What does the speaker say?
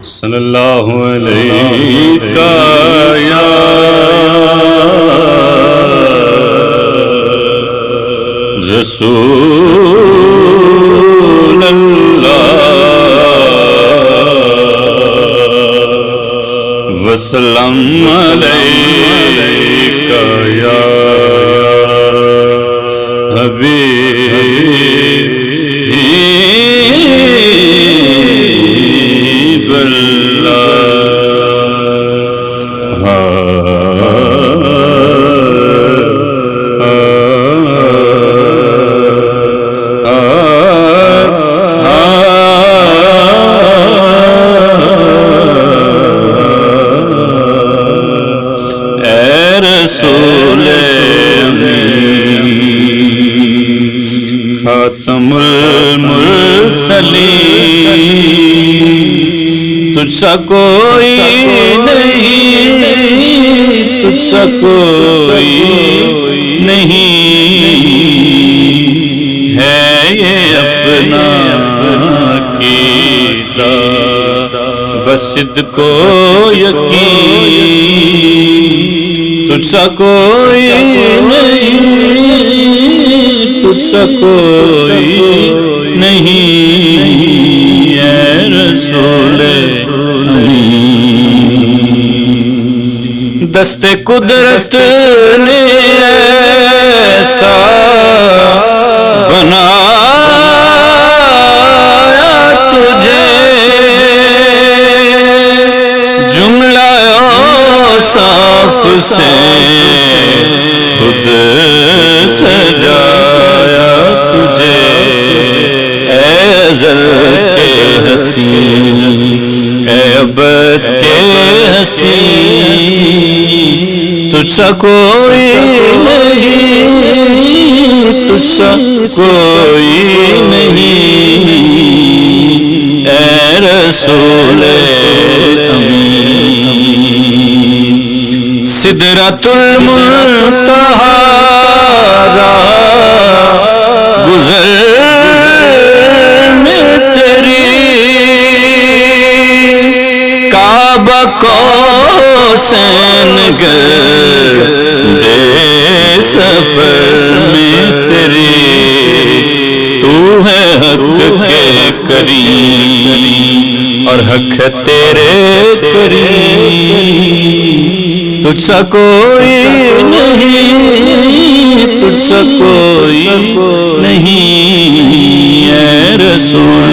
صلی اللہ علیہ یا رسول اللہ وسلم علیک یا حبیب خاتم المرسلین تجھ سا کوئی نہیں، تجھ سا کوئی نہیں ہے یہ اپنا عقیدہ بس صدق و یقین تجھ سا کوئی نہیں، تجھ سا کوئی نہیں اے رسول امین۔ دست قدرت نے ایسا بنایا تجھے جملہ اوصاف سے خود سجایا تجھے اے ازل کے حسین اے ابد کے حسین تجھ سا کوئی نہیں، تجھ سا کوئی نہیں اے رسول امین۔ سدرۃ المنتہا گزر میں تیری کعبہ قوسین گردے سفر میں تیری تو ہے حق کے کریم اور حق ہے تیرے کریم تجھ سا کوئی نہیں، تجھ سا کوئی نہیں اے رسول